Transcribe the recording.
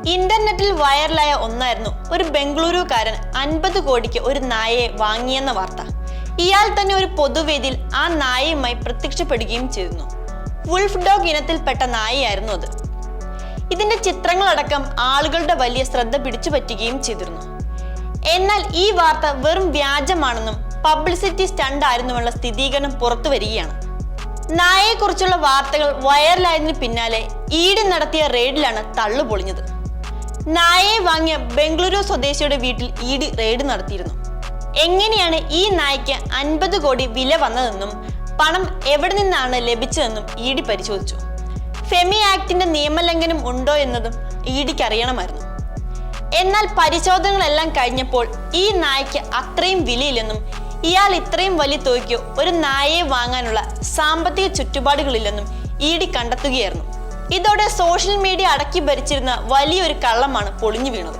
ഇന്റർനെറ്റിൽ വൈറലായ ഒന്നായിരുന്നു ഒരു ബംഗളൂരുകാരൻ 50 കോടിക്ക് ഒരു നായയെ വാങ്ങിയെന്ന വാർത്ത. ഇയാൾ തന്നെ ഒരു പൊതുവേദിയിൽ ആ നായയുമായി പ്രത്യക്ഷപ്പെടുകയും ചെയ്തിരുന്നു. വുൾഫ് ഡോഗ് ഇനത്തിൽപ്പെട്ട നായയായിരുന്നു അത്. ഇതിന്റെ ചിത്രങ്ങളടക്കം ആളുകളുടെ വലിയ ശ്രദ്ധ പിടിച്ചുപറ്റുകയും ചെയ്തിരുന്നു. എന്നാൽ ഈ വാർത്ത വെറും വ്യാജമാണെന്നും പബ്ലിസിറ്റി സ്റ്റണ്ട് ആയിരുന്നുമുള്ള സ്ഥിരീകരണം പുറത്തു വരികയാണ്. നായയെക്കുറിച്ചുള്ള വാർത്തകൾ വൈറലായതിനു പിന്നാലെ ഈഡി നടത്തിയ റെയ്ഡിലാണ് തള്ളു പൊളിഞ്ഞത്. നായയെ വാങ്ങിയ ബംഗളൂരു സ്വദേശിയുടെ വീട്ടിൽ ഈഡി റെയ്ഡ് നടത്തിയിരുന്നു. എങ്ങനെയാണ് ഈ നായ്ക്ക് 50 കോടി വില വന്നതെന്നും പണം എവിടെ നിന്നാണ് ലഭിച്ചതെന്നും ഈഡി പരിശോധിച്ചു. ഫെമി ആക്ടിന്റെ നിയമലംഘനം ഉണ്ടോ എന്നതും ഈഡിക്ക് അറിയണമായിരുന്നു. എന്നാൽ പരിശോധനകളെല്ലാം കഴിഞ്ഞപ്പോൾ ഈ നായ്ക്ക് അത്രയും വിലയില്ലെന്നും ഇയാൾ ഇത്രയും വലിയ തുകയ്ക്ക് ഒരു നായയെ വാങ്ങാനുള്ള സാമ്പത്തിക ചുറ്റുപാടുകളില്ലെന്നും ഈഡി കണ്ടെത്തുകയായിരുന്നു. ഇതോടെ സോഷ്യൽ മീഡിയ അടക്കി ഭരിച്ചിരുന്ന വലിയൊരു കള്ളമാണ് പൊളിഞ്ഞു വീണത്.